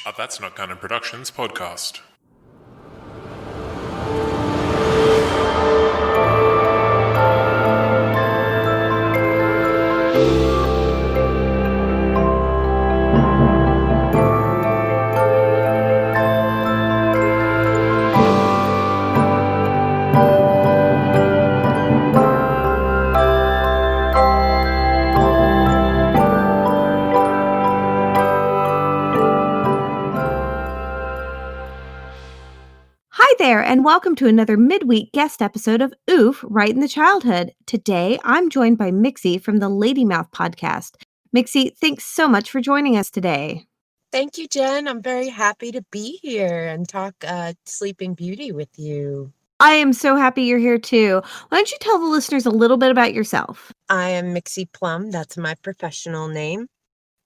A That's Not Canon Productions podcast. Hi there, and welcome to another midweek guest episode of Oof, Right in the Childhood. Today, I'm joined by Mixie from the Lady Mouth podcast. Mixie, thanks so much for joining us today. Thank you, Jen. I'm very happy to be here and talk Sleeping Beauty with you. I am so happy you're here too. Why don't you tell the listeners a little bit about yourself? I am Mixie Plum. That's my professional name.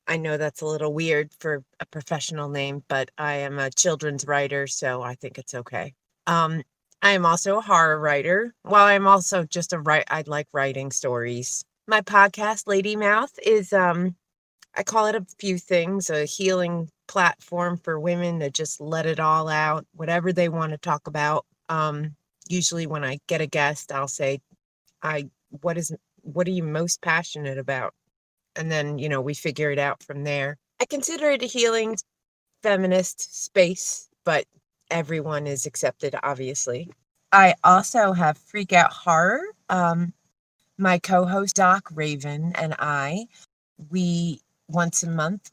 I know that's a little weird for a professional name, but I am a children's writer, so I think it's okay. I am also a horror writer. Well, I'm also just I like writing stories. My podcast, Lady Mouth, is I call it a few things, a healing platform for women to just let it all out, whatever they want to talk about. Usually when I get a guest, I'll say, what are you most passionate about? And then, we figure it out from there. I consider it a healing feminist space, but everyone is accepted, obviously. I also have Freak Out Horror. My co-host Doc Raven and we once a month,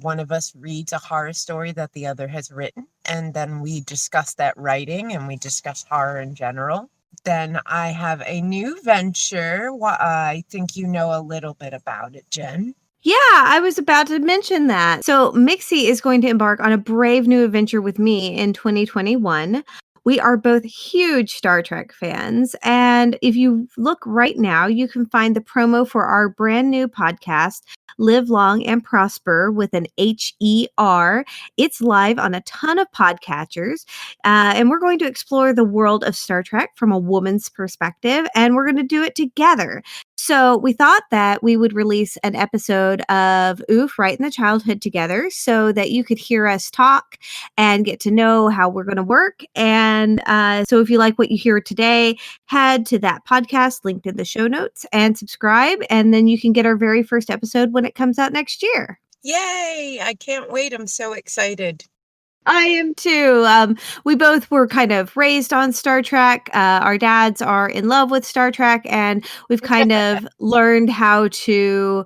one of us reads a horror story that the other has written, and then we discuss that writing and we discuss horror in general. Then I have a new venture. I think you know a little bit about it, Jen. Yeah, I was about to mention that. So, Mixie is going to embark on a brave new adventure with me in 2021. We are both huge Star Trek fans. And if you look right now, you can find the promo for our brand new podcast, Live Long and Prosper with an HER. It's live on a ton of podcatchers. And we're going to explore the world of Star Trek from a woman's perspective. And we're going to do it together. So we thought that we would release an episode of Oof, Right in the Childhood together so that you could hear us talk and get to know how we're going to work. And so if you like what you hear today, head to that podcast linked in the show notes and subscribe. And then you can get our very first episode when it comes out next year. Yay! I can't wait. I'm so excited. I am too. We both were kind of raised on Star Trek. Our dads are in love with Star Trek, and we've kind of learned how to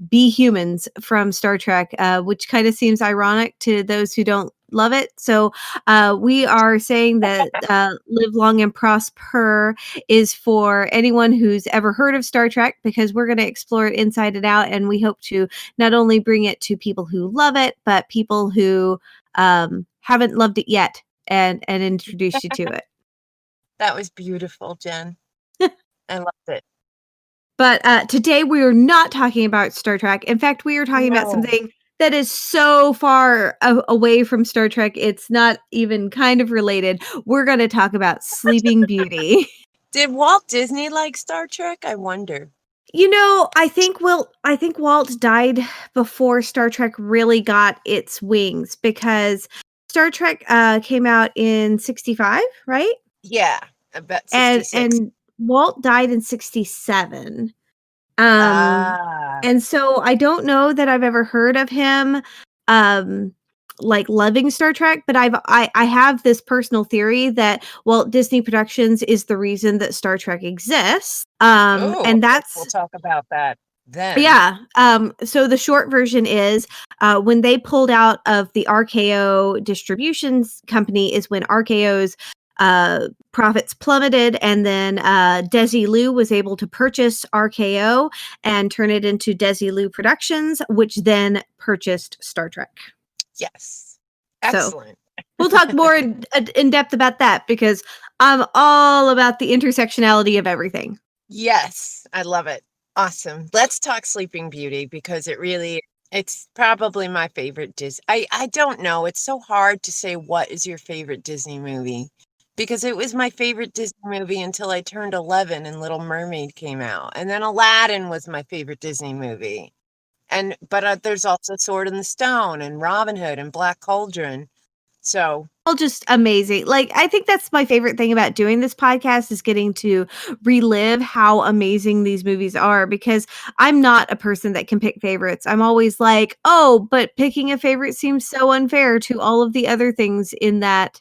be humans from Star Trek, which kind of seems ironic to those who don't love it. So we are saying that Live Long and Prosper is for anyone who's ever heard of Star Trek, because we're going to explore it inside and out, and we hope to not only bring it to people who love it, but people who haven't loved it yet and introduce you to it. That was beautiful, Jen. I loved it. But today we are not talking about Star Trek. In fact, we are talking about something that is so far away from Star Trek, it's not even kind of related. We're going to talk about Sleeping Beauty. Did Walt Disney like Star Trek? I wonder. I think Walt died before Star Trek really got its wings, because Star Trek came out in 65, right? Yeah, I bet 66. And Walt died in 67. Ah. And so I don't know that I've ever heard of him like loving Star Trek, but I have this personal theory that Walt Disney Productions is the reason that Star Trek exists. And that's we'll talk about that then. Yeah. So the short version is when they pulled out of the RKO distributions company is when RKO's profits plummeted, and then Desilu was able to purchase RKO and turn it into Desilu Productions, which then purchased Star Trek. Yes. Excellent. So we'll talk more in depth about that, because I'm all about the intersectionality of everything. Yes, I love it. Awesome. Let's talk Sleeping Beauty, because it's probably my favorite Disney. I don't know. It's so hard to say what is your favorite Disney movie, because it was my favorite Disney movie until I turned 11 and Little Mermaid came out. And then Aladdin was my favorite Disney movie. But there's also Sword in the Stone and Robin Hood and Black Cauldron. So All just amazing. Like, I think that's my favorite thing about doing this podcast is getting to relive how amazing these movies are, because I'm not a person that can pick favorites. I'm always like, oh, but picking a favorite seems so unfair to all of the other things in that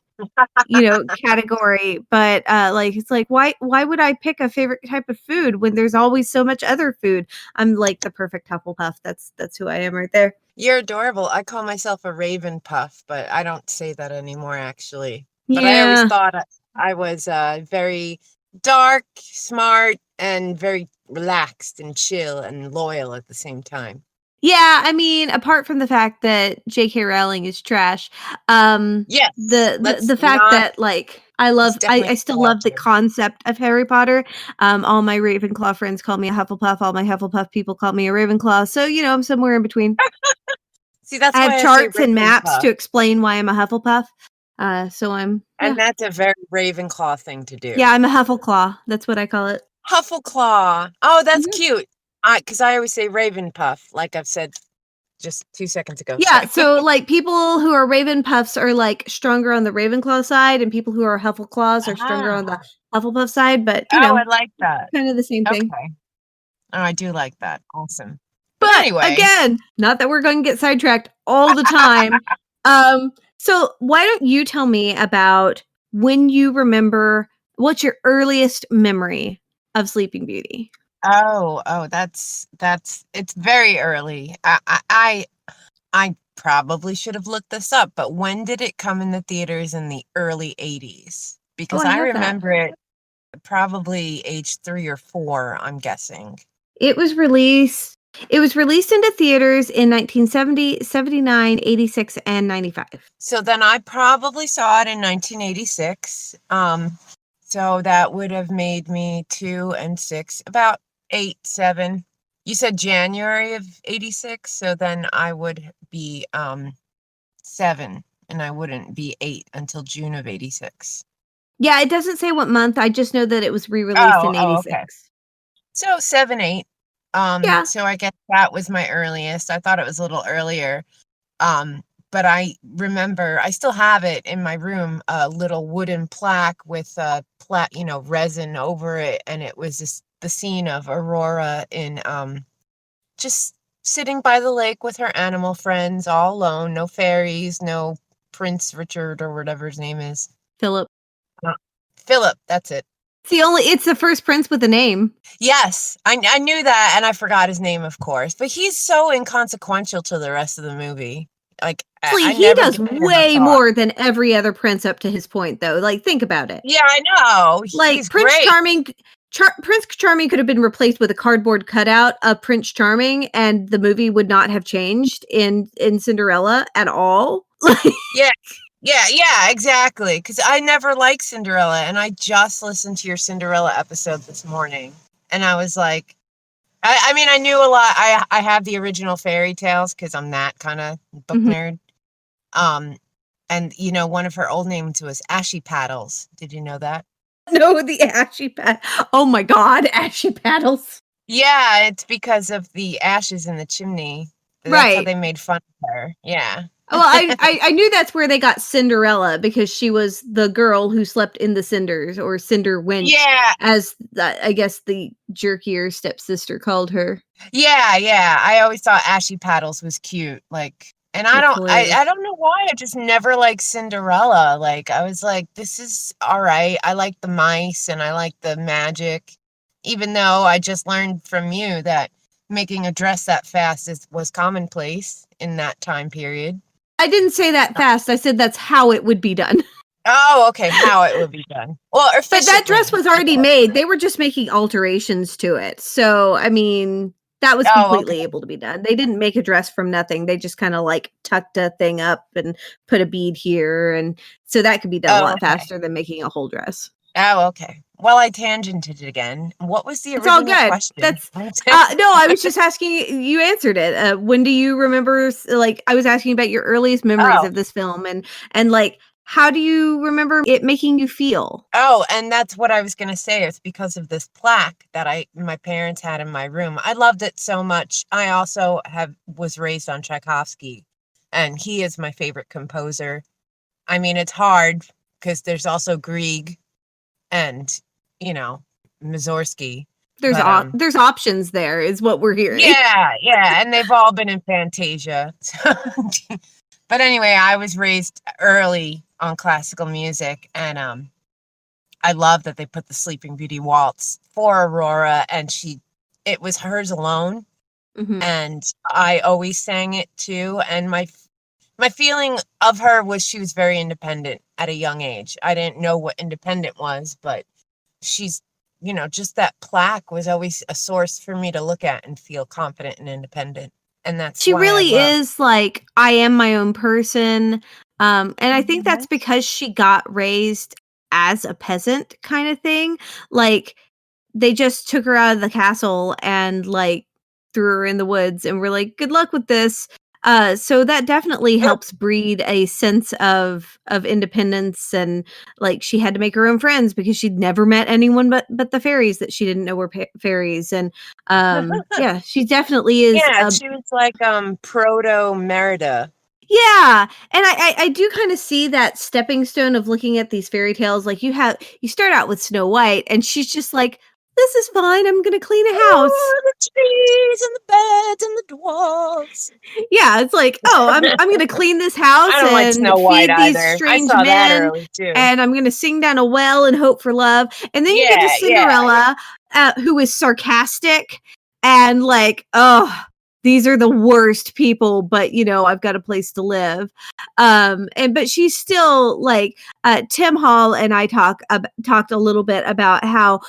category. But like, it's like, why would I pick a favorite type of food when there's always so much other food? I'm like the perfect Hufflepuff. That's who I am right there. you're adorable. I call myself a Raven Puff, but I don't say that anymore, actually. But I always Yeah. thought I was very dark, smart, and very relaxed and chill and loyal at the same time. Yeah, I mean, apart from the fact that J.K. Rowling is trash, Yes, the fact that like it's definitely I a still love the character. concept of Harry Potter. All my Ravenclaw friends call me a Hufflepuff. All my Hufflepuff people call me a Ravenclaw. So I'm somewhere in between. See, that's I have why I say charts and Raven maps Puff, to explain why I'm a Hufflepuff. So I'm and that's a very Ravenclaw thing to do. I'm a Huffleclaw. That's what I call it. Huffleclaw. Oh, that's Mhm. cute. Because I always say Raven Puff, like I've said just 2 seconds ago. Yeah, Sorry. so like people who are Ravenpuffs are like stronger on the Ravenclaw side, and people who are Huffleclaws are stronger on the Ah. Hufflepuff side. But Oh, I like that. kind of the same thing. Okay. Oh, I do like that. Awesome. But But anyway, again, not that we're going to get sidetracked all the time. So why don't you tell me about when you remember what's your earliest memory of Sleeping Beauty? that's it's very early. I probably should have looked this up, but when did it come in the theaters in the early 80s? Oh, Because I I have that. remember it probably age 3 or 4, I'm guessing. It was released into theaters in 1970, 79, 86, and 95. So then I probably saw it in 1986. So that would have made me 2 and 6, about 8, 7. You said January of 86, so then I would be 7, and I wouldn't be 8 until June of 86. Yeah, it doesn't say what month. I just know that it was re-released in Oh, okay. 86. So 7, 8. Yeah. So I guess that was my earliest. I thought it was a little earlier. But I remember I still have it in my room, a little wooden plaque with resin over it, and it was the scene of Aurora in just sitting by the lake with her animal friends, all alone, no fairies, no Prince Richard or whatever his name is. Philip. Uh, Philip, that's it. It's the first prince with a name. Yes, I knew that, and I forgot his name, of course. But he's so inconsequential to the rest of the movie. Like I He never does gave him a way thought. more than every other prince up to his point, though. Like, think about it. Yeah, I know. Like, He's Prince great. Charming, Prince Charming could have been replaced with a cardboard cutout of Prince Charming, and the movie would not have changed in Cinderella at all. Yeah, exactly. Because I never liked Cinderella, and I just listened to your Cinderella episode this morning, and I was like, I mean, I knew a lot. I have the original fairy tales because I'm that kind of book nerd. And one of her old names was Ashy Paddles. Did you know that? No, the Ashy Pad. Oh my God, Ashy Paddles. Yeah, it's because of the ashes in the chimney. That's how Right. they made fun of her. Yeah. Well, I knew that's where they got Cinderella, because she was the girl who slept in the cinders, or Cinder Wench, Yeah. as I guess the jerkier stepsister called her. Yeah. I always thought Ashy Paddles was cute. Like, and I don't know why. I just never liked Cinderella. Like, I was like, this is all right. I like the mice and I like the magic, even though I just learned from you that making a dress that fast was commonplace in that time period. I didn't say that fast. I said that's how it would be done. Oh, okay. How it would be done. Well, But that dress was already made. They were just making alterations to it. So, I mean, that was completely able to be done. They didn't make a dress from nothing. They just kind of like tucked a thing up and put a bead here. And so that could be done a lot faster than making a whole dress. Oh, okay. Well, I tangented again. What was the original question? That's no, I was just asking. You answered it. When do you remember? Like, I was asking about your earliest memories of this film, and like how do you remember it making you feel? Oh, and that's what I was going to say. It's because of this plaque that my parents had in my room. I loved it so much. I also was raised on Tchaikovsky, and he is my favorite composer. I mean, it's hard because there's also Grieg and, Mussorgsky. But There's options there, is what we're hearing. yeah, and they've all been in Fantasia. But anyway, I was raised early on classical music, and I love that they put the Sleeping Beauty waltz for Aurora, and it was hers alone, and I always sang it too. And my feeling of her was she was very independent at a young age. I didn't know what independent was, but she's, just that plaque was always a source for me to look at and feel confident and independent. And that's She why really is like, I am my own person. And I think that's because she got raised as a peasant kind of thing. Like, they just took her out of the castle and like threw her in the woods and were like, good luck with this. So that definitely helps breed a sense of independence, and like she had to make her own friends because she'd never met anyone but the fairies that she didn't know were fairies. And yeah, she definitely is. Yeah, she was like proto Merida. Yeah, and I do kind of see that stepping stone of looking at these fairy tales. Like you start out with Snow White, and she's just like, this is fine. I'm gonna clean a house. Oh, the trees and the beds and the dwarves. Yeah, it's like, oh, I'm gonna clean this house I don't like and Snow White feed these either. strange I saw that men, early too. and I'm gonna sing down a well and hope for love. And then you get to Cinderella, who is sarcastic and like, oh, these are the worst people, but I've got a place to live. But she's still like, Tim Hall and I talked a little bit about how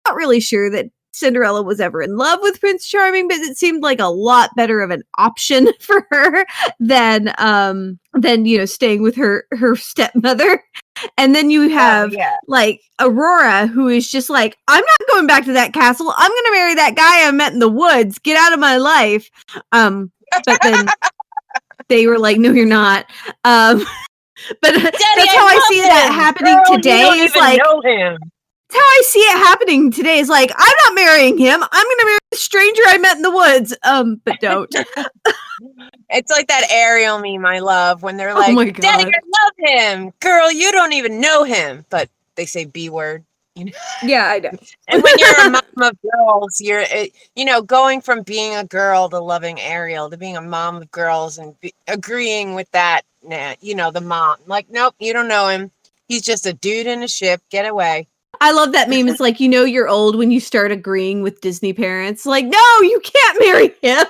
we're not really sure that Cinderella was ever in love with Prince Charming, but it seemed like a lot better of an option for her than staying with her stepmother. And then you have like Aurora, who is just like, I'm not going back to that castle. I'm going to marry that guy I met in the woods. Get out of my life. But then they were like, no, you're not. But Daddy, that's how I see that happening today. You don't even know him. That's how I see it happening today. Is like, I'm not marrying him. I'm going to marry a stranger I met in the woods. But don't. It's like that Ariel meme I love when they're like, oh my God. Daddy, I love him. Girl, you don't even know him. But they say B word. Yeah, I know. And when you're a mom of girls, you're, going from being a girl to loving Ariel to being a mom of girls and agreeing with that, the mom. Like, nope, you don't know him. He's just a dude in a ship. Get away. I love that meme. It's like, you're old when you start agreeing with Disney parents. Like, no, you can't marry him.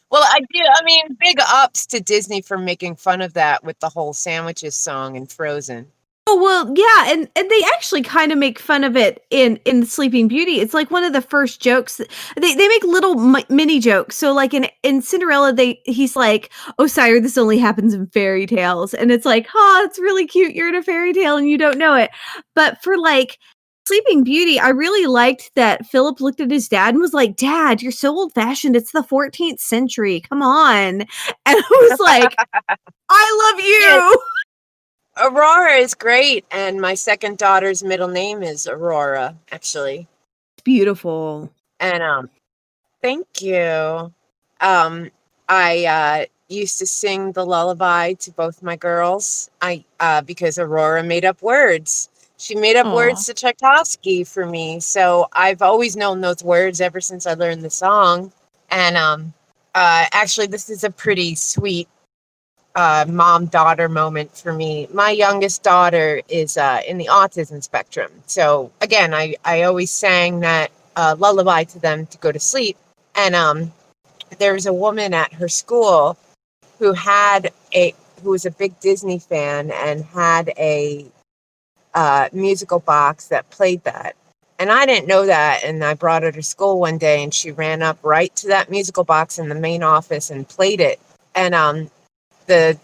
Well, I mean, big ups to Disney for making fun of that with the whole sandwiches song in Frozen. Oh, well, yeah, and they actually kind of make fun of it in Sleeping Beauty. It's like one of the first jokes. They make little mini jokes. So like in Cinderella, he's like, oh, sire, this only happens in fairy tales. And it's like, it's really cute. You're in a fairy tale and you don't know it. But for like Sleeping Beauty, I really liked that Philip looked at his dad and was like, Dad, you're so old fashioned. It's the 14th century. Come on. And I was like, I love you. Yes. Aurora is great, and my second daughter's middle name is Aurora, actually. Beautiful. And thank you. I used to sing the lullaby to both my girls. Because Aurora made up words. She made up words to Tchaikovsky for me, so I've always known those words ever since I learned the song. And actually, this is a pretty sweet mom-daughter moment for me. My youngest daughter is in the autism spectrum. So again, I always sang that lullaby to them to go to sleep. And there was a woman at her school who was a big Disney fan and had a musical box that played that. And I didn't know that. And I brought her to school one day and she ran up right to that musical box in the main office and played it. And the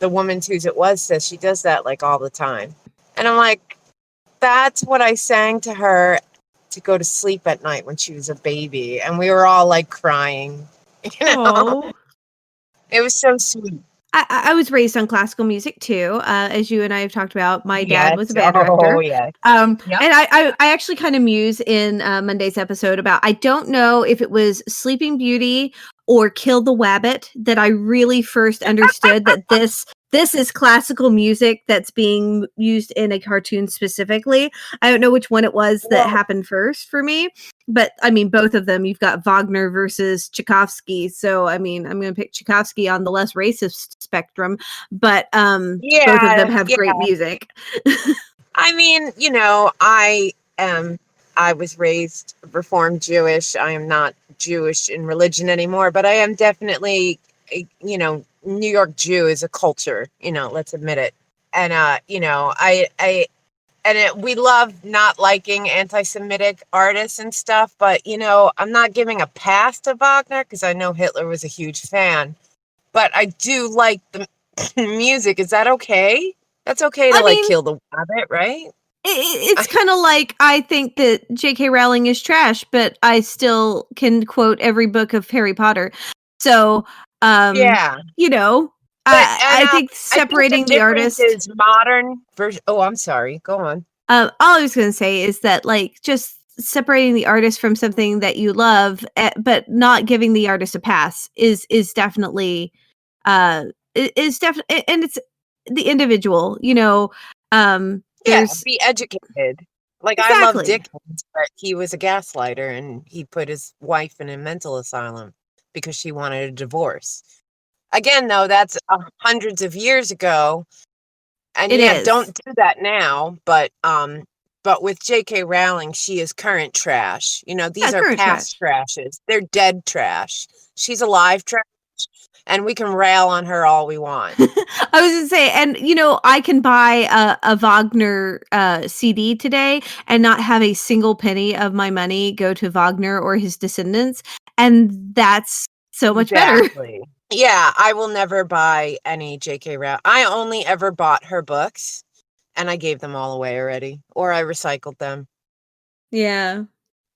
woman whose it was says she does that like all the time. And I'm like, that's what I sang to her to go to sleep at night when she was a baby. And we were all like crying. It was so sweet. I was raised on classical music too, as you and I have talked about. My dad Yes. was a band Oh, director, yes. Yep. and I actually kind of muse in Monday's episode about. I don't know if it was Sleeping Beauty or Kill the Wabbit that I really first understood that this is classical music that's being used in a cartoon specifically. I don't know which one it was that Well, happened first for me, but I mean, both of them. You've got Wagner versus Tchaikovsky. So I mean, I'm going to pick Tchaikovsky on the less racist spectrum, but both of them yeah, have yeah. great music. I mean, I was raised Reformed Jewish. I am not Jewish in religion anymore, but I am definitely, New York Jew is a culture, let's admit it. And, we love not liking anti-Semitic artists and stuff, but, I'm not giving a pass to Wagner because I know Hitler was a huge fan, but I do like the music. Is that okay? That's okay to I like mean, kill the rabbit, right? it's kind of like I think that J.K. Rowling is trash, but I still can quote every book of Harry Potter. So, Yeah. you know, But I think I think the separating the difference artist. is modern version. Oh, I'm sorry. Go on. All I was going to say is that, like, just separating the artist from something that you love, but not giving the artist a pass is definitely is definitely, and it's the individual. Yeah, There's be educated. Like I love exactly. Dickens, but he was a gaslighter and he put his wife in a mental asylum because she wanted a divorce. Again, though, that's hundreds of years ago, and It yeah, is. don't do that now. But with J.K. Rowling, she is current trash. Yeah, These are current past trash. trashes. They're dead trash. She's alive trash, and we can rail on her all we want. I was gonna say, and I can buy a Wagner CD today and not have a single penny of my money go to Wagner or his descendants, and that's so much better. Exactly. Yeah, I will never buy any J.K. Rowling. I only ever bought her books, and I gave them all away already, or I recycled them. Yeah,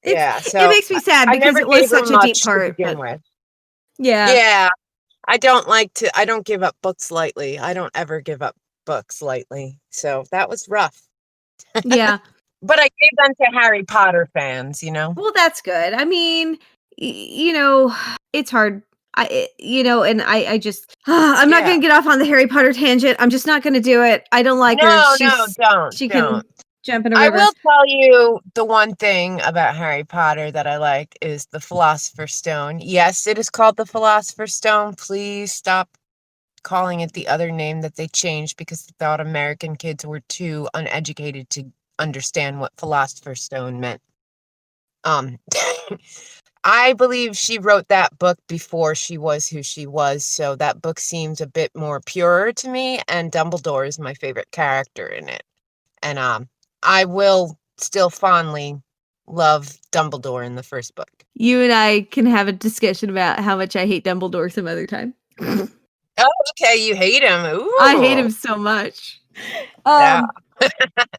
Yeah, it so makes me sad I because never it was gave her such a deep much to part, begin but with. yeah, Yeah, I don't give up books lightly. I don't ever give up books lightly. So that was rough. yeah. But I gave them to Harry Potter fans. Well, that's good. I mean, it's hard. And I just, I'm not Yeah. going to get off on the Harry Potter tangent. I'm just not going to do it. I don't like her. No, no, She don't. can jump in a I river. will tell you the one thing about Harry Potter that I like is the Philosopher's Stone. Yes, it is called the Philosopher's Stone. Please stop calling it the other name that they changed because they thought American kids were too uneducated to understand what Philosopher's Stone meant. Um, I believe she wrote that book before she was who she was, so that book seems a bit more pure to me, and Dumbledore is my favorite character in it. And I will still fondly love Dumbledore in the first book. You and I can have a discussion about how much I hate Dumbledore some other time. Oh, okay, you hate him. I hate him Ooh. so much. Yeah. Um,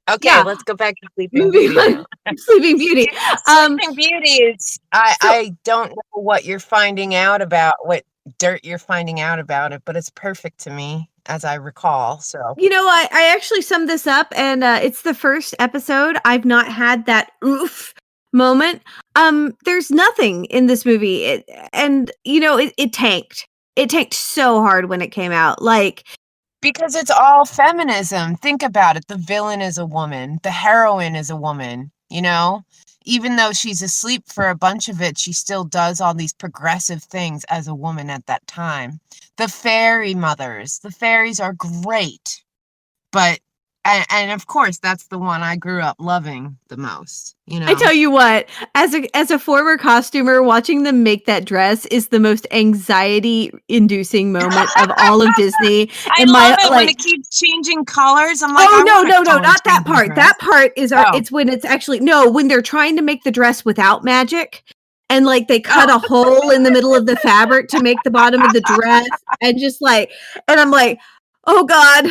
Okay, yeah, let's go back to Sleeping moving Beauty on. now. Sleeping Beauty. Sleeping Beauty is So I don't know what you're finding out about, what dirt you're finding out about it, but it's perfect to me as I recall. So I actually summed this up, and it's the first episode I've not had that oof moment. There's nothing in this movie, it tanked. It tanked so hard when it came out. Like, because it's all feminism. Think about it. The villain is a woman. The heroine is a woman. Even though she's asleep for a bunch of it, she still does all these progressive things as a woman at that time. The fairy mothers. The fairies are great. But and of course that's the one I grew up loving the most. I tell you what, as a former costumer, watching them make that dress is the most anxiety-inducing moment of all of Disney. I And love my it when like, it keeps changing colors. I'm like, oh I no, want a no, no, color not that changing part. dress. That part is Oh, it's when it's actually no, when they're trying to make the dress without magic. And like they cut oh, a hole in the middle of the fabric to make the bottom of the dress, and just like, and I'm like, oh God,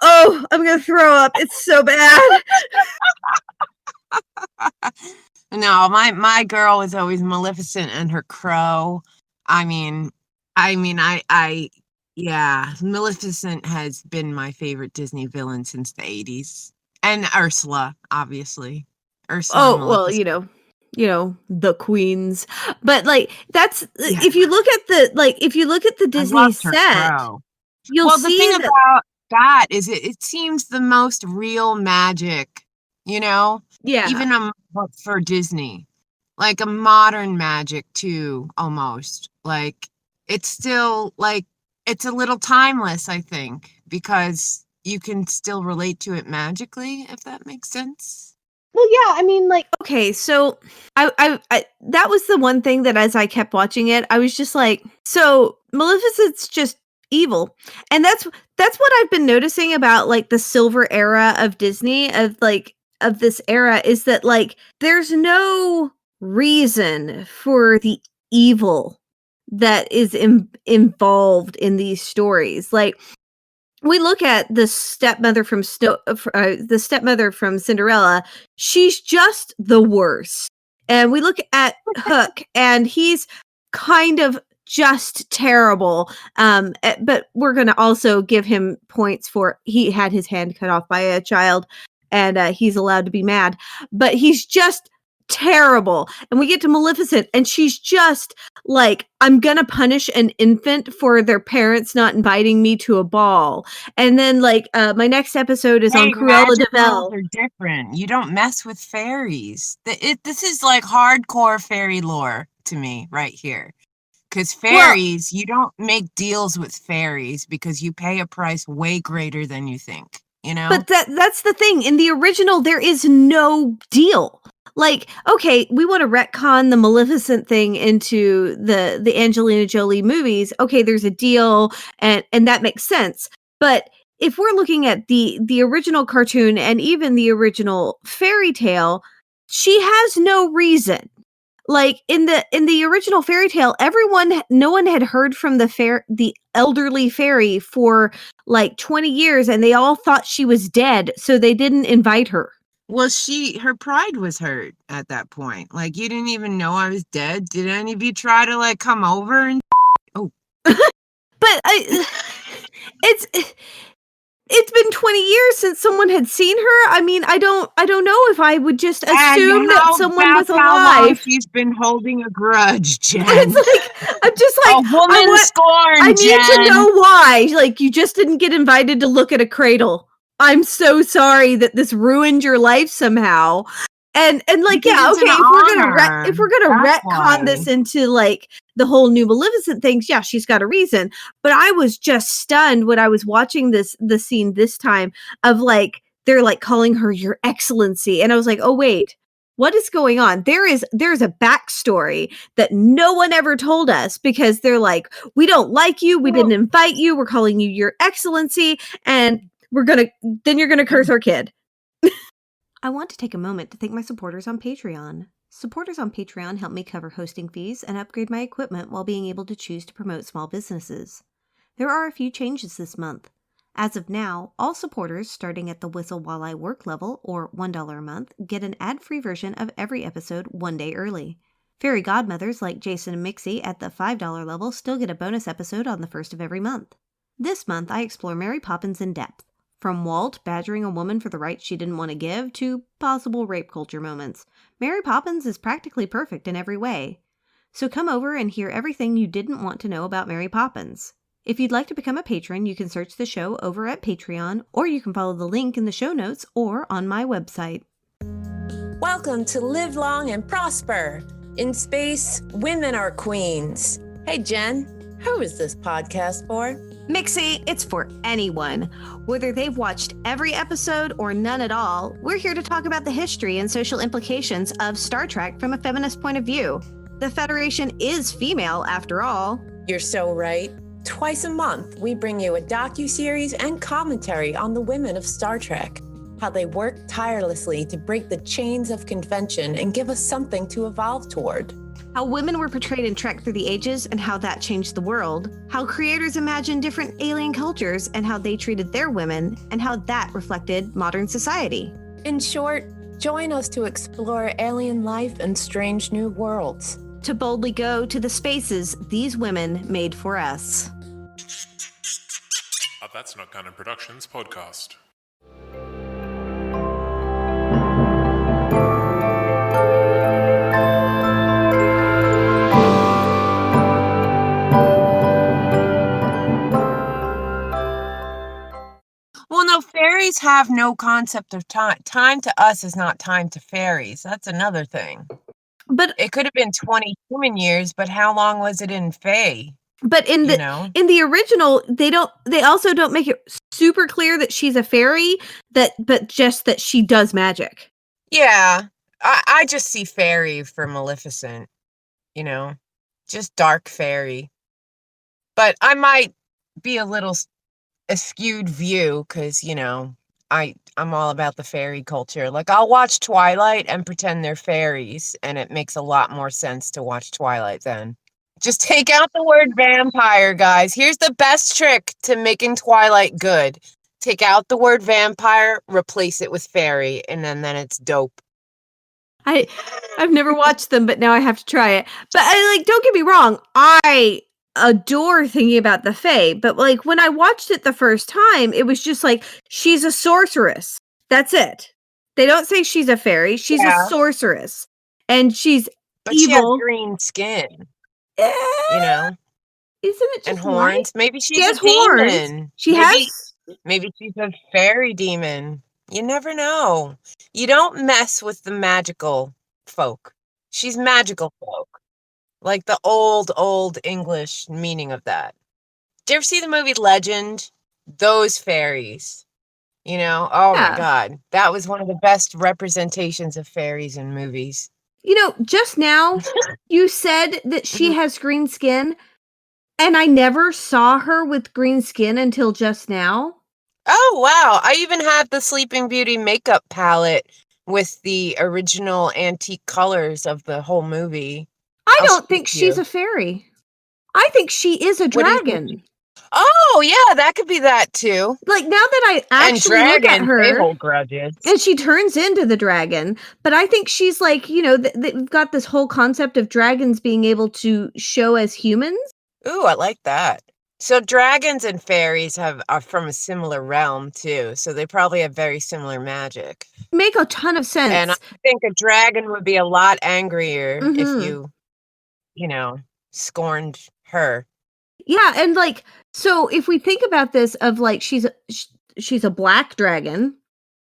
oh, I'm gonna throw up. It's so bad. no, my girl was always Maleficent and her crow. I mean, I Yeah, Maleficent has been my favorite Disney villain since the 80s. And Ursula, obviously. Ursula and Oh, well, Maleficent. the queens. But like that's Yeah, if you look at the I Disney loved her set, crow. you'll Well, the thing see that about that is it seems the most real magic, you know, yeah. even for Disney, like a modern magic too, almost. Like it's still like it's a little timeless, I think, because you can still relate to it magically, if that makes sense. Well, yeah, I mean, like, okay, so I that was the one thing that as I kept watching it, I was just like, so Maleficent's just evil, and that's what I've been noticing about like the silver era of Disney of this era is that like there's no reason for the evil that is involved in these stories, like we look at the stepmother from the stepmother from Cinderella. She's just the worst. And we look at Hook, and he's kind of just terrible. But we're going to also give him points for he had his hand cut off by a child, and he's allowed to be mad. But he's just terrible. And we get to Maleficent, and she's just like, I'm gonna punish an infant for their parents not inviting me to a ball. And then like my next episode is on Hey, Cruella magic rules de are different. You don't mess with fairies. This is like hardcore fairy lore to me right here. Because Well, fairies, you don't make deals with fairies because you pay a price way greater than you think, you know? but that's the thing. In the original, there is no deal. Like, okay, we want to retcon the Maleficent thing into the Angelina Jolie movies. Okay, there's a deal, and that makes sense. But if we're looking at the original cartoon and even the original fairy tale, she has no reason. Like in the original fairy tale, no one had heard from the elderly fairy for like 20 years, and they all thought she was dead, so they didn't invite her. Well, her pride was hurt at that point. Like, you didn't even know I was dead. Did any of you try to, like, come over and... Oh. But it's it's been 20 years since someone had seen her. I mean, I don't know if I would just assume that someone was That's how long alive. she's been holding a grudge, Jen. It's like I'm just like A woman scorned, I need Jen. to know why. Like, you just didn't get invited to look at a cradle. I'm so sorry that this ruined your life somehow. And like, Because yeah, it's okay, an honor. if we're gonna That's retcon why. this into like the whole new Maleficent things, yeah, she's got a reason. But I was just stunned when I was watching the scene this time of like they're like calling her Your Excellency, and I was like, oh wait, what is going on? There's a backstory that no one ever told us, because they're like, we don't like you, we didn't invite you, we're calling you Your Excellency, and you're gonna curse our kid. I want to take a moment to thank my supporters on Patreon. Supporters on Patreon help me cover hosting fees and upgrade my equipment while being able to choose to promote small businesses. There are a few changes this month. As of now, all supporters starting at the Whistle While I Work level, or $1 a month, get an ad-free version of every episode 1 day early. Fairy godmothers like Jason and Mixie at the $5 level still get a bonus episode on the first of every month. This month, I explore Mary Poppins in depth. From Walt badgering a woman for the rights she didn't want to give to possible rape culture moments, Mary Poppins is practically perfect in every way. So come over and hear everything you didn't want to know about Mary Poppins. If you'd like to become a patron, you can search the show over at Patreon, or you can follow the link in the show notes or on my website. Welcome to Live Long and Prosper. In space, women are queens. Hey, Jen, who is this podcast for? Mixie, it's for anyone. Whether they've watched every episode or none at all, we're here to talk about the history and social implications of Star Trek from a feminist point of view. The Federation is female, after all. You're so right. Twice a month, we bring you a docuseries and commentary on the women of Star Trek, how they work tirelessly to break the chains of convention and give us something to evolve toward. How women were portrayed in Trek through the ages and how that changed the world. How creators imagined different alien cultures and how they treated their women, and how that reflected modern society. In short, join us to explore alien life and strange new worlds. To boldly go to the spaces these women made for us. That's Not Canon Productions podcast. Well, no, fairies have no concept of time. Time to us is not time to fairies. That's another thing. But It could have been 20 human years, but how long was it in Fae? But in the original, they also don't make it super clear that she's a fairy, but just that she does magic. Yeah. I just see fairy for Maleficent, just dark fairy. But I might be a little skewed view because, I'm all about the fairy culture. Like, I'll watch Twilight and pretend they're fairies, and it makes a lot more sense to watch Twilight then. Just take out the word vampire, guys. Here's the best trick to making Twilight good. Take out the word vampire, replace it with fairy, and then it's dope. I've never watched them, but now I have to try it. But don't get me wrong, I adore thinking about the Fae, but when I watched it the first time, it was just like, she's a sorceress. That's it. They don't say she's a fairy. She's a sorceress. And she's but evil. She has green skin. Isn't it just and horns? white? Maybe she's she has a demon. Horns. Maybe she's a fairy demon. You never know. You don't mess with the magical folk. She's magical folk. Like the old English meaning of that. Did you ever see the movie Legend? Those fairies. My God. That was one of the best representations of fairies in movies. Just now, you said that she has green skin, and I never saw her with green skin until just now. Oh, wow. I even have the Sleeping Beauty makeup palette with the original antique colors of the whole movie. I don't think she's a fairy. I think she is a dragon. Oh, yeah, that could be that too. Now that I actually look at her, they hold grudges. And she turns into the dragon. But I think she's they've got this whole concept of dragons being able to show as humans. Ooh, I like that. So dragons and fairies are from a similar realm too. So they probably have very similar magic. Make a ton of sense. And I think a dragon would be a lot angrier if you scorned her. Yeah, and so if we think about this of she's a black dragon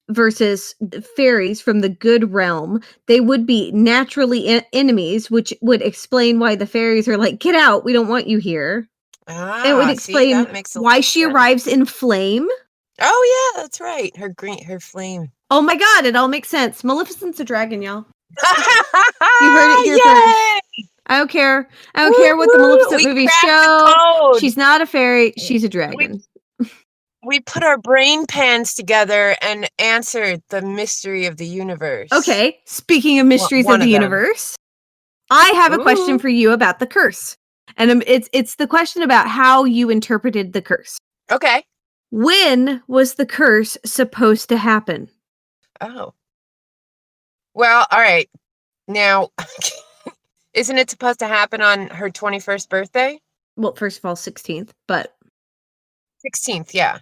versus fairies from the good realm, they would be naturally enemies, which would explain why the fairies are like, get out, we don't want you here. It would explain why she arrives in flame. Oh yeah, that's right. Her flame. Oh my God, it all makes sense. Maleficent's a dragon, y'all. You heard it here first. I don't care. I don't care what the Maleficent movies show. She's not a fairy. She's a dragon. We put our brain pans together and answered the mystery of the universe. Okay. Speaking of mysteries of the universe, I have a question for you about the curse. And it's the question about how you interpreted the curse. Okay. When was the curse supposed to happen? Oh. Well, all right. Now, isn't it supposed to happen on her 21st birthday? Well, first of all, 16th, but 16th, yeah.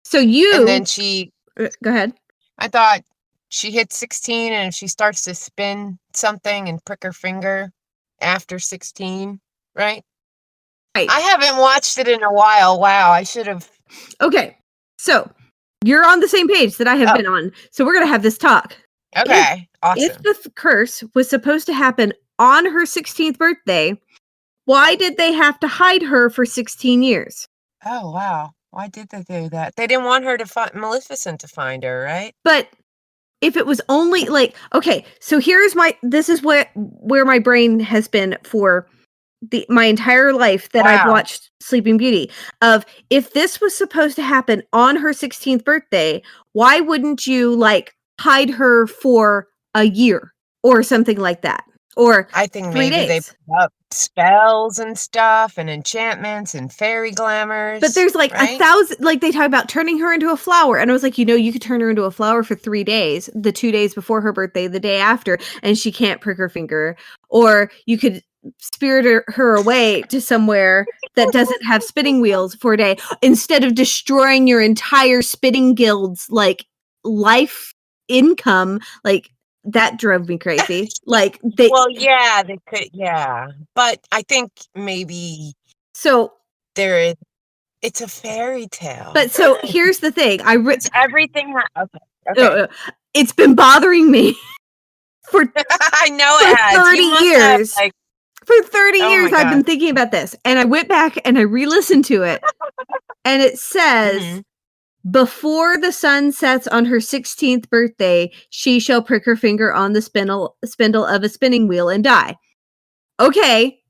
So and then she go ahead. I thought she hit 16, and if she starts to spin something and prick her finger after 16, right? Right. I haven't watched it in a while. Wow, I should have. Okay. So, you're on the same page that I have been on. So we're going to have this talk. Okay. Awesome. If the curse was supposed to happen on her 16th birthday, why did they have to hide her for 16 years? Oh, wow. Why did they do that? They didn't want her to find Maleficent to find her, right? But if it was only okay, so this is where my brain has been for my entire life that I've watched Sleeping Beauty. Of if this was supposed to happen on her 16th birthday, why wouldn't you hide her for a year or something like that? Or I think 3 maybe days. they put up spells and stuff and enchantments and fairy glamours. But there's 1,000, they talk about turning her into a flower. And I was like, you could turn her into a flower for 3 days, the 2 days before her birthday, the day after, and she can't prick her finger. Or you could spirit her away to somewhere that doesn't have spinning wheels for a day instead of destroying your entire spinning guild's like life income. Like that drove me crazy. Like they Well, yeah, they could, yeah. But I think maybe so there is, it's a fairy tale. but so here's the thing. It's everything. Okay. It's been bothering me for I know for it has. 30 You must have, years. like, For 30 Oh years, my I've been God. thinking about this. And I went back and I re-listened to it. And it says, Mhm. before the sun sets on her 16th birthday, she shall prick her finger on the spindle of a spinning wheel and die. Okay.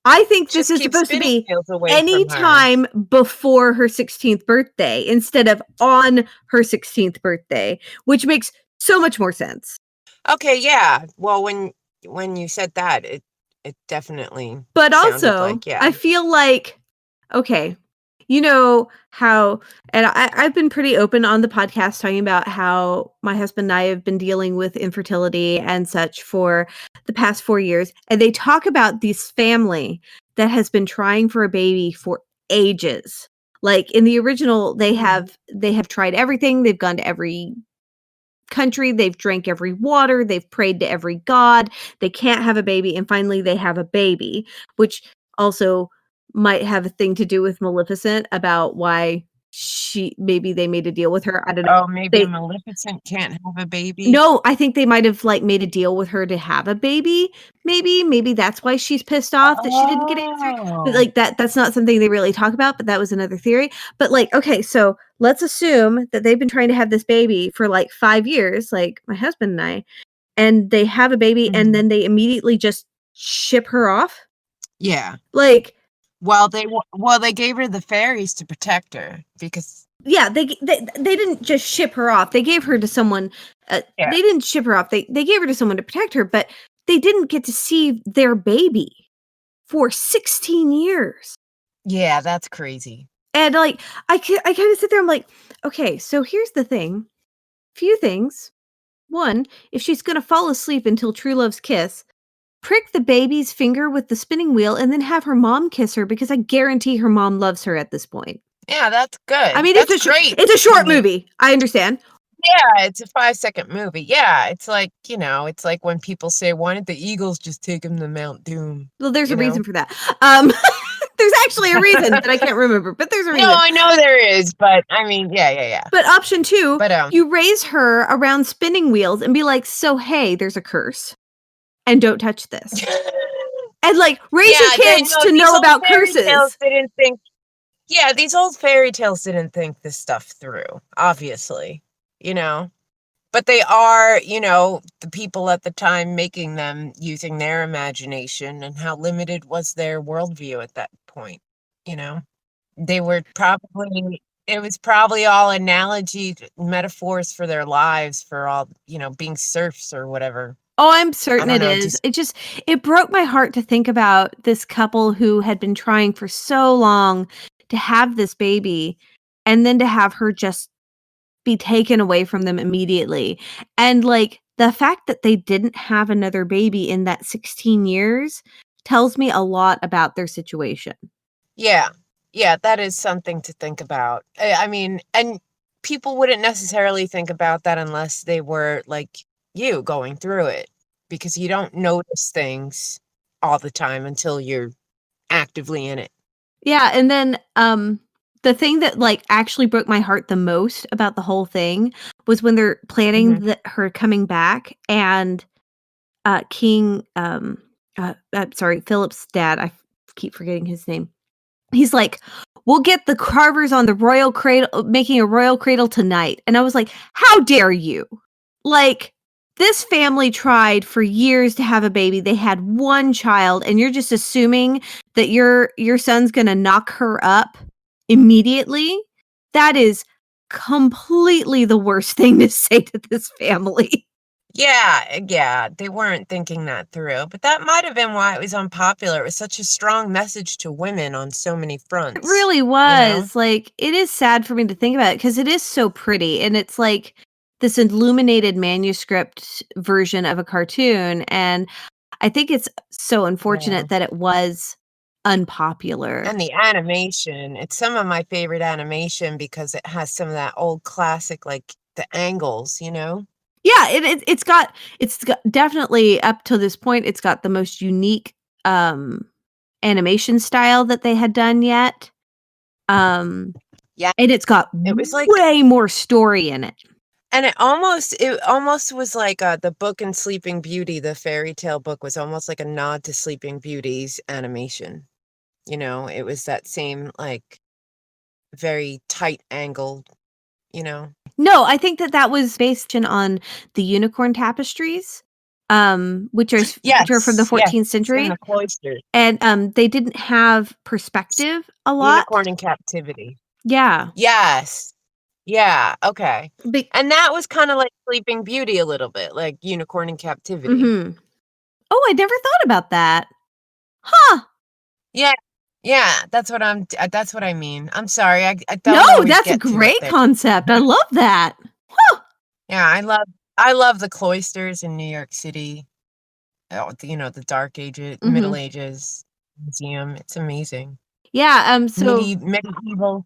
I think Just this is keep supposed to spinning be wheels away any from her. time before her 16th birthday instead of on her 16th birthday, which makes so much more sense. Okay, yeah. Well, when you said that, it definitely But sounded also, like, yeah. I feel like, okay, you know how, and I've been pretty open on the podcast talking about how my husband and I have been dealing with infertility and such for the past 4 years. And they talk about this family that has been trying for a baby for ages. Like in the original, they Mhm. have tried everything. They've gone to every country, they've drank every water, they've prayed to every god, they can't have a baby, and finally they have a baby, which also might have a thing to do with Maleficent about why maybe they made a deal with her. I don't know. Oh, maybe They Maleficent can't have a baby. No, I think they might have like made a deal with her to have a baby. Maybe that's why she's pissed off that she didn't get answered. But Oh. like that's not something they really talk about, but that was another theory. But like, okay, so let's assume that they've been trying to have this baby for like 5 years, like my husband and I, and they have a baby and Mhm. then they immediately just ship her off. Yeah. Like, Well, they gave her the fairies to protect her because yeah, they didn't just ship her off. They gave her to someone. Yeah. They didn't ship her off. They gave her to someone to protect her, but they didn't get to see their baby for 16 years. Yeah, that's crazy. And like, I kind of sit there. I'm like, okay, so here's the thing. Few things. One, if she's gonna fall asleep until true love's kiss, prick the baby's finger with the spinning wheel and then have her mom kiss her because I guarantee her mom loves her at this point. Yeah, that's good. I mean, that's it's great. It's a short I mean, movie. I understand. Yeah, it's a 5-second movie. Yeah, it's like, it's like when people say, why didn't the Eagles just take him to Mount Doom? Well, there's You a know? reason for that. There's actually a reason that I can't remember, but there's a reason. No, I know there is, but I mean, yeah. But option 2, But you raise her around spinning wheels and be like, so hey, there's a curse. And don't touch this. And like raise your kids to know about curses. These old fairy tales didn't think this stuff through, obviously, but they are, the people at the time making them using their imagination, and how limited was their worldview at that point. They were it was probably all analogy metaphors for their lives, for all, being serfs or whatever. Oh, I'm certain don't it know, is. It broke my heart to think about this couple who had been trying for so long to have this baby and then to have her just be taken away from them immediately. And like the fact that they didn't have another baby in that 16 years tells me a lot about their situation. Yeah, that is something to think about. I mean, and people wouldn't necessarily think about that unless they were like you, going through it, because you don't notice things all the time until you're actively in it. Yeah, and then the thing that like actually broke my heart the most about the whole thing was when they're planning Mhm. her coming back, and King sorry, Philip's dad, I keep forgetting his name. He's like, "We'll get the carvers on the royal cradle making a royal cradle tonight." And I was like, "How dare you?" Like, this family tried for years to have a baby. They had one child, and you're just assuming that your son's going to knock her up immediately. That is completely the worst thing to say to this family. Yeah, they weren't thinking that through, but that might have been why it was unpopular. It was such a strong message to women on so many fronts. It really was. Like, it is sad for me to think about it because it is so pretty, and it's like this illuminated manuscript version of a cartoon, and I think it's so Yeah. unfortunate that it was unpopular. And the animation, it's some of my favorite animation because it has some of that old classic, like the angles, you know? Yeah, it's got definitely up to this point, it's got the most unique animation style that they had done yet. Yeah. And it's got It was like, way more story in it. and it almost was like the book in Sleeping Beauty, the fairy tale book was almost like a nod to Sleeping Beauty's animation. You know, it was that same like very tight angle, you know. No, I think that was based on the unicorn tapestries, which are from the Yes, yes, 14th it's in century, the cloisters. and they didn't have perspective a lot. Unicorn in Captivity. Yeah. Yes. Yeah, okay. Be- And that was kind of like Sleeping Beauty a little bit, like Unicorn in Captivity. Mhm. Oh, I never thought about that. Huh. Yeah. Yeah, that's what I mean. I'm sorry. I don't No, always that's a get to it great there. concept. I love that. Huh. Yeah, I love the cloisters in New York City. Oh, you know, the Dark Ages, Middle Mhm. Ages museum. It's amazing. Yeah, so Medieval.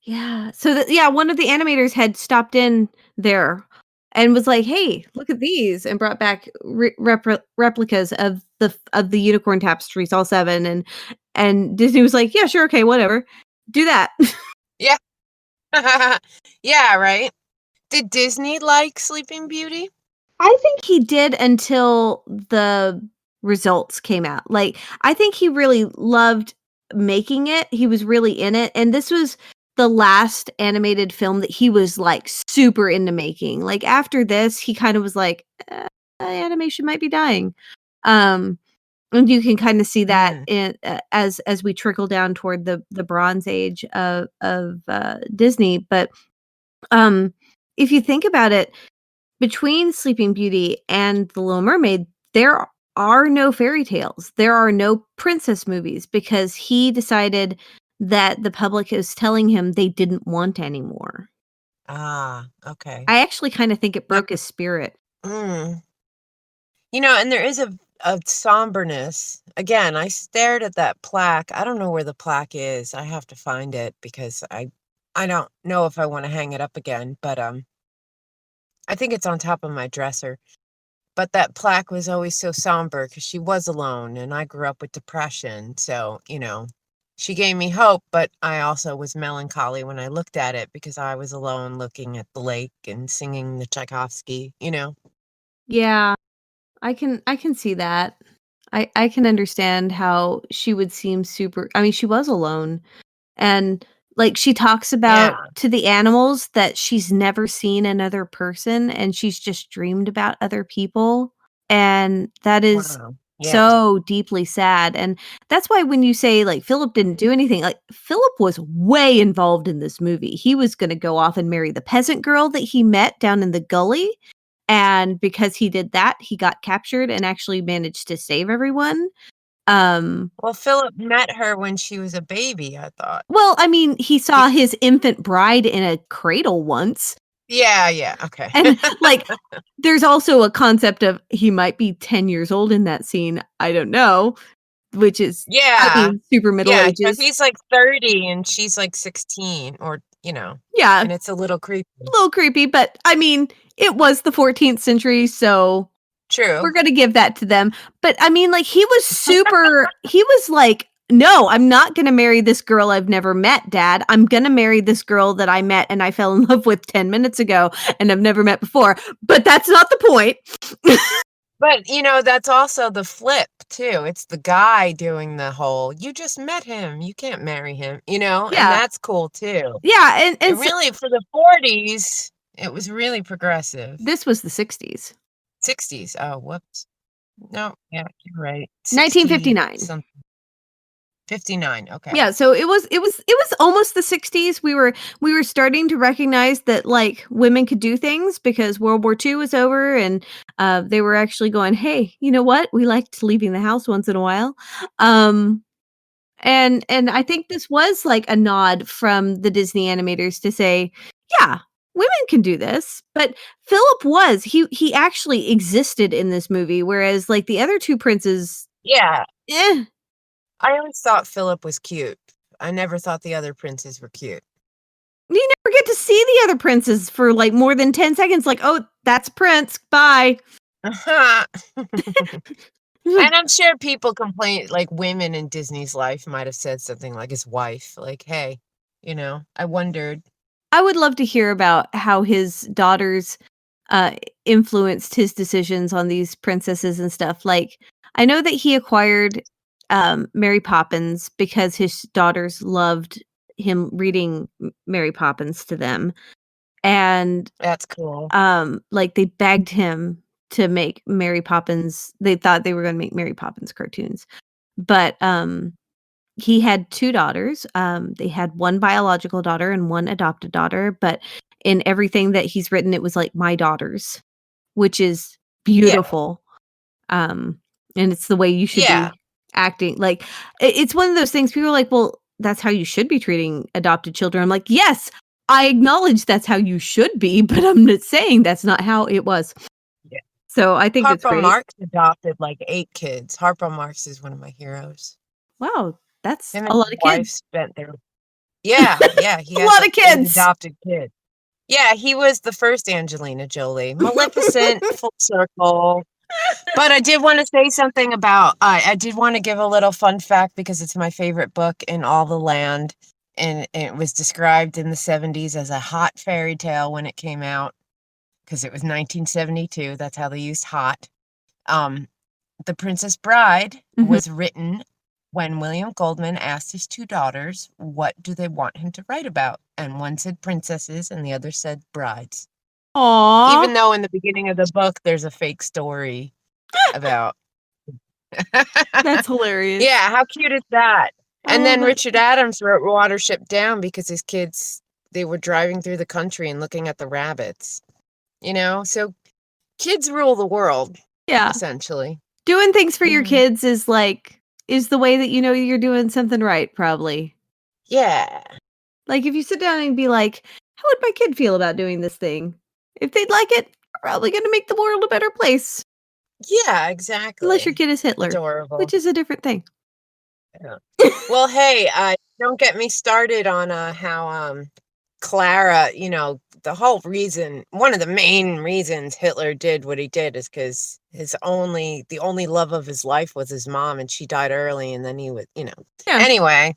yeah. So one of the animators had stopped in there and was like, "Hey, look at these," and brought back replicas of the unicorn tapestries, all 7, and Disney was like, "Yeah, sure, okay, whatever. Do that." Yeah. Yeah, right. Did Disney like Sleeping Beauty? I think he did until the results came out. Like, I think he really loved making it. He was really in it, and this was the last animated film that he was, like, super into making. Like, after this, he kind of was like, animation might be dying." Um, and you can kinda see that Mm. in as we trickle down toward the Bronze Age of Disney, but, um, if you think about it, between Sleeping Beauty and The Little Mermaid, there are no fairy tales. There are no princess movies because he decided that the public is telling him they didn't want anymore. Ah, okay. I actually kinda think it Now broke his spirit. mm. You know, and there is a somberness. Again, I stared at that plaque. I don't know where the plaque is. I have to find it because I don't know if I wanna hang it up again, but, I think it's on top of my dresser. But that plaque was always so somber because she was alone, and I grew up with depression, so, you know, she gave me hope, but I also was melancholy when I looked at it because I was alone looking at the lake and singing the Tchaikovsky, you know? Yeah, I can see that. I can understand how she would seem super I mean, she was alone. And, like, she talks Yeah. about to the animals that she's never seen another person, and she's just dreamed about other people, and that is Wow. Yeah. so deeply sad, and that's why when you say, like, Philip didn't do anything, like, Philip was way involved in this movie. He was gonna go off and marry the peasant girl that he met down in the gully, and because he did that, he got captured and actually managed to save everyone. Um Well, Philip met her when she was a baby, I thought. Well, I mean, he Be saw his infant bride in a cradle once, Yeah, yeah, okay. and, like, there's also a concept of he might be 10 years old in that scene, I don't know, which is, I Yeah. mean, super Middle Yeah, so Ages. he's, like, 30 and she's, like, 16 or, you know, Yeah, and it's a little creepy. a little creepy, but, I mean, it was the 14th century, so True. we're gonna give that to them, but, I mean, like, he was like, "No, I'm not gonna marry this girl I've never met, Dad. I'm gonna marry this girl that I met and I fell in love with 10 minutes ago and I've never met before," but that's not the point. But, you know, that's also the flip too. It's the guy doing the whole, "You just met him, you can't marry him," you know, and Yeah. that's cool too. Yeah, It and so really for the 40s, it was really progressive. this was the '60s. 60s, oh, whoops. No, yeah, you're right. 60 1959. something. 59, okay. Yeah, so it was almost the '60s. We were starting to recognize that, like, women could do things because World War II was over, and they were actually going, "Hey, you know what? We liked leaving the house once in a while." Um, and I think this was like a nod from the Disney animators to say, "Yeah, women can do this. But Philip was he actually existed in this movie, whereas like the other two princes, Yeah, eh. I always thought Philip was cute. I never thought the other princes were cute. You never get to see the other princes for like more than 10 seconds. Like, oh, that's Prince. Bye. Uh-huh. And I'm sure people complain, like women in Disney's life might have said something like his wife, like, hey, I wondered. I would love to hear about how his daughters influenced his decisions on these princesses and stuff. Like, I know that he acquired Mary Poppins because his daughters loved him reading Mary Poppins to them. And That's cool. like they begged him to make Mary Poppins. They thought they were going to make Mary Poppins cartoons. But he had two daughters. They had one biological daughter and one adopted daughter, but in everything that he's written, it was like my daughters, which is beautiful. And it's the way you should Yeah. be acting. Like it's one of those things people are like, well, that's how you should be treating adopted children. I'm like, yes, I acknowledge that's how you should be, but I'm not saying that's not how it was. Yeah. So I think it's Harpo great. Marx adopted like 8 kids. Harpo Marx is one of my heroes. Wow, that's Him a and lot his of wife kids. spent their yeah. He A has lot like of kids. 8 adopted kids. Yeah, he was the first Angelina Jolie. Maleficent, full circle. But I did want to say something about, I did want to give a little fun fact because it's my favorite book in all the land. And it was described in the 70s as a hot fairy tale when it came out because it was 1972. That's how they used hot. The Princess Bride was written when William Goldman asked his 2 daughters, what do they want him to write about? And one said princesses and the other said brides. Aww. Even though in the beginning of the book, there's a fake story about. That's hilarious. Yeah, how cute is that? And Oh, then that- Richard Adams wrote Watership Down because his kids, they were driving through the country and looking at the rabbits. So kids rule the world, Yeah. essentially. Doing things for your kids is the way that you know you're doing something right, probably. Yeah. Like if you sit down and be like, how would my kid feel about doing this thing? If they'd like it, probably going to make the world a better place. Yeah, exactly. Unless your kid is Hitler, Adorable. which is a different thing. Yeah. Well, hey, don't get me started on how Clara, the whole reason, one of the main reasons Hitler did what he did is because the only love of his life was his mom, and she died early, and then he was, Yeah. Anyway,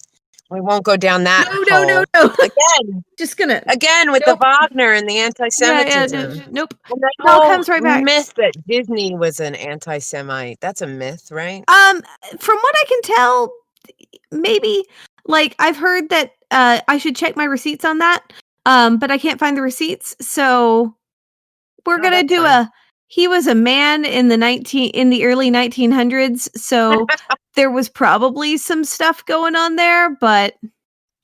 we won't go down that No. Again, Just gonna with Nope. the Wagner and the anti-Semitism. Nope. And that It all whole comes right back. myth that Disney was an anti-Semite. That's a myth, right? From what I can tell, maybe. Like I've heard that I should check my receipts on that. But I can't find the receipts, so we're gonna that's do fine. he was a man in the early 1900s, so there was probably some stuff going on there, but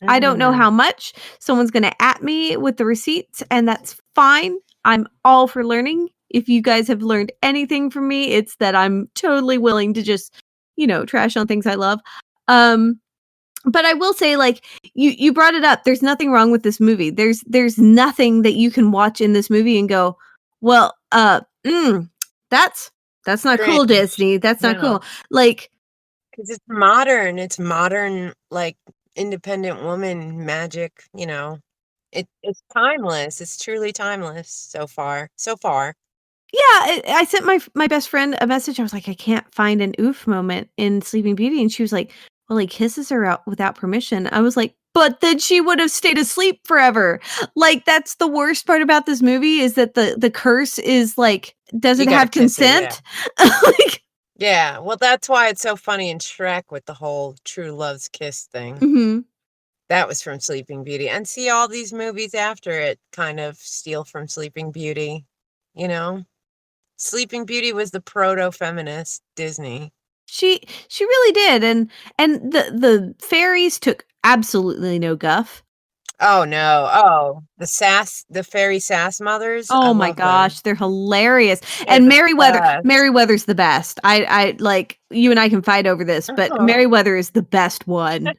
I don't know how much. Someone's gonna at me with the receipts, and that's fine. I'm all for learning. If you guys have learned anything from me, it's that I'm totally willing to just, trash on things I love. But I will say, like, you brought it up. There's nothing wrong with this movie. There's nothing that you can watch in this movie and go, well, that's not cool, Strange. Disney. That's not No. cool. Like, because it's modern. It's modern, like independent woman magic. It's timeless. It's truly timeless so far. yeah, I sent my best friend a message. I was like, I can't find an oof moment in Sleeping Beauty, and she was like, well, he kisses her out without permission. I was like, but then she would have stayed asleep forever. Like, that's the worst part about this movie is that the curse is like doesn't have consent. Yeah, well, that's why it's so funny in Shrek with the whole true love's kiss thing. Mm-hmm. That was from Sleeping Beauty. And see, all these movies after it kind of steal from Sleeping Beauty. Sleeping Beauty was the proto-feminist Disney. She really did, and the fairies took absolutely no guff. Oh no! The fairy sass mothers. Oh my gosh, they're hilarious. And Merryweather's the best. I like you and I can fight over this, but Merryweather is the best one.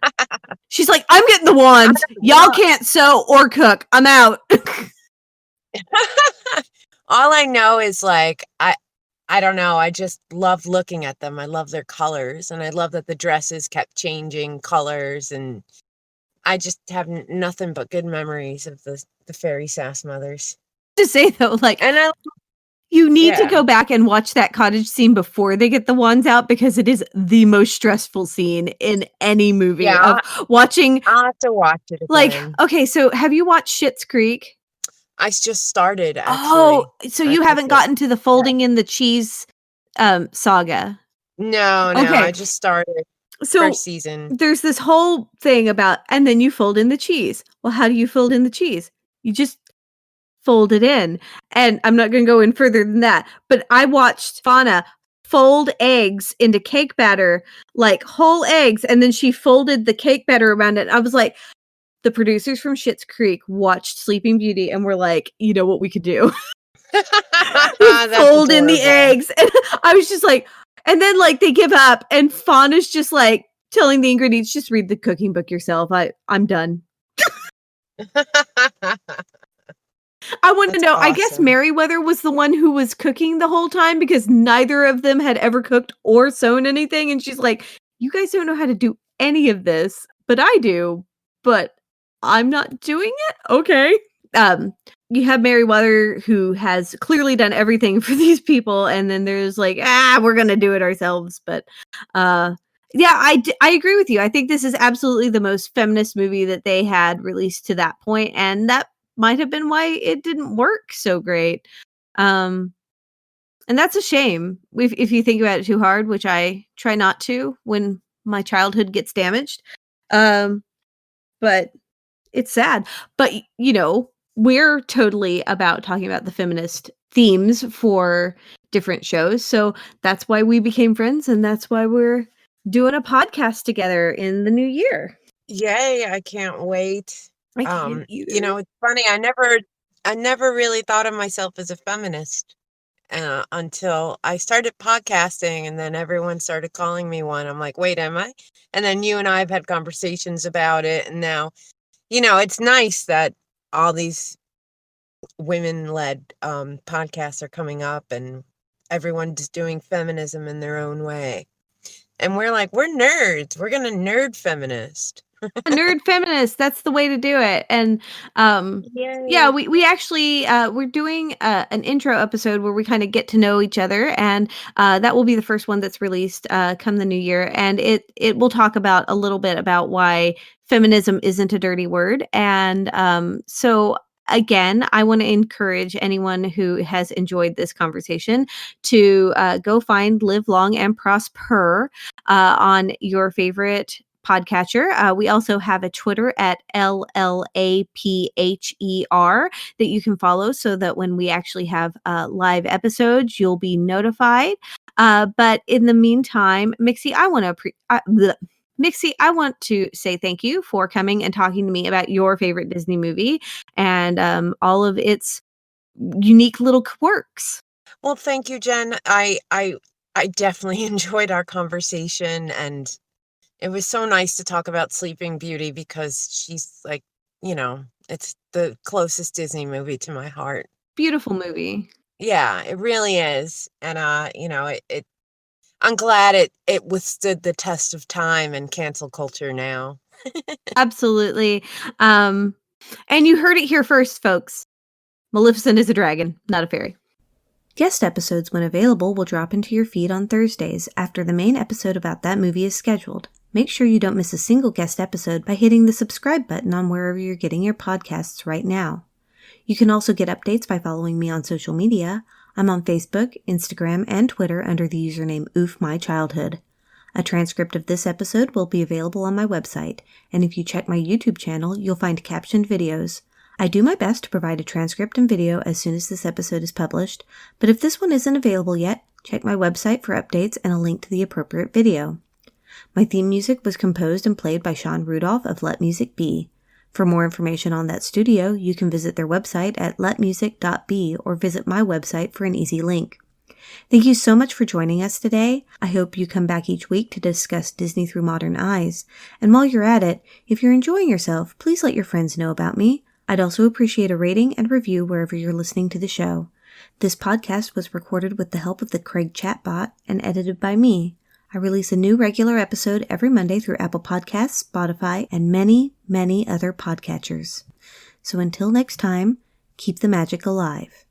She's like, I'm getting the wand. Y'all can't sew or cook. I'm out. All I know is like I don't know. I just love looking at them. I love their colors, and I love that the dresses kept changing colors, and I just have nothing but good memories of the fairy sass mothers. To say though, like, And you need to Yeah. go back and watch that cottage scene before they get the wands out, because it is the most stressful scene in any movie Yeah, of watching. I'll have to watch it Like, again. okay, so have you watched Schitt's Creek? I just started actually. Oh, so you That's haven't it. gotten to the folding in the cheese saga. No, Okay. I just started So first season. there's this whole thing about, and then you fold in the cheese. Well, how do you fold in the cheese? You just fold it in. And I'm not going to go in further than that, but I watched Fauna fold eggs into cake batter, like whole eggs, and then she folded the cake batter around it. I was like, the producers from Schitt's Creek watched Sleeping Beauty and were like, you know what we could do? That's Fold in the adorable. eggs. And I was just like, and then like they give up, and Fauna's just like telling the ingredients, just read the cooking book yourself. I'm done. I want to That's know, I guess awesome. Meriwether was the one who was cooking the whole time, because neither of them had ever cooked or sewn anything. And she's like, you guys don't know how to do any of this, but I do, but I'm not doing it. Okay. You have Meriwether, who has clearly done everything for these people. And then there's like, we're going to do it ourselves. But, yeah, I agree with you. I think this is absolutely the most feminist movie that they had released to that point, and that might have been why it didn't work so great. And that's a shame if you think about it too hard, which I try not to when my childhood gets damaged. But it's sad. But you know, we're totally about talking about the feminist themes for different shows. So that's why we became friends, and that's why we're doing a podcast together in the new year. Yay, I can't wait. I can't either. You know, it's funny. I never really thought of myself as a feminist until I started podcasting, and then everyone started calling me one. I'm like, wait, am I? And then you and I have had conversations about it, and now, you know, it's nice that all these women-led podcasts are coming up, and everyone's doing feminism in their own way. And we're like, we're nerds. We're gonna nerd feminist. A nerd feminist, that's the way to do it. And yeah, we actually we're doing an intro episode where we kind of get to know each other, and that will be the first one that's released come the new year, and it will talk about a little bit about why feminism isn't a dirty word. And so again, I want to encourage anyone who has enjoyed this conversation to go find Live Long and Prosper on your favorite podcatcher. We also have a Twitter at LLAPHER that you can follow, so that when we actually have live episodes, you'll be notified. But in the meantime, Mixie, I want to say thank you for coming and talking to me about your favorite Disney movie and all of its unique little quirks. Well, thank you, Jen. I definitely enjoyed our conversation, and it was so nice to talk about Sleeping Beauty, because she's like, you know, it's the closest Disney movie to my heart. Beautiful movie. Yeah, it really is. And you know, I'm glad it withstood the test of time and cancel culture now. Absolutely. And you heard it here first, folks. Maleficent is a dragon, not a fairy. Guest episodes, when available, will drop into your feed on Thursdays after the main episode about that movie is scheduled. Make sure you don't miss a single guest episode by hitting the subscribe button on wherever you're getting your podcasts right now. You can also get updates by following me on social media. I'm on Facebook, Instagram, and Twitter under the username OofMyChildhood. A transcript of this episode will be available on my website, and if you check my YouTube channel, you'll find captioned videos. I do my best to provide a transcript and video as soon as this episode is published, but if this one isn't available yet, check my website for updates and a link to the appropriate video. My theme music was composed and played by Sean Rudolph of Let Music Be. For more information on that studio, you can visit their website at letmusic.be or visit my website for an easy link. Thank you so much for joining us today. I hope you come back each week to discuss Disney through modern eyes. And while you're at it, if you're enjoying yourself, please let your friends know about me. I'd also appreciate a rating and review wherever you're listening to the show. This podcast was recorded with the help of the Craig chatbot and edited by me. I release a new regular episode every Monday through Apple Podcasts, Spotify, and many, many other podcatchers. So until next time, keep the magic alive.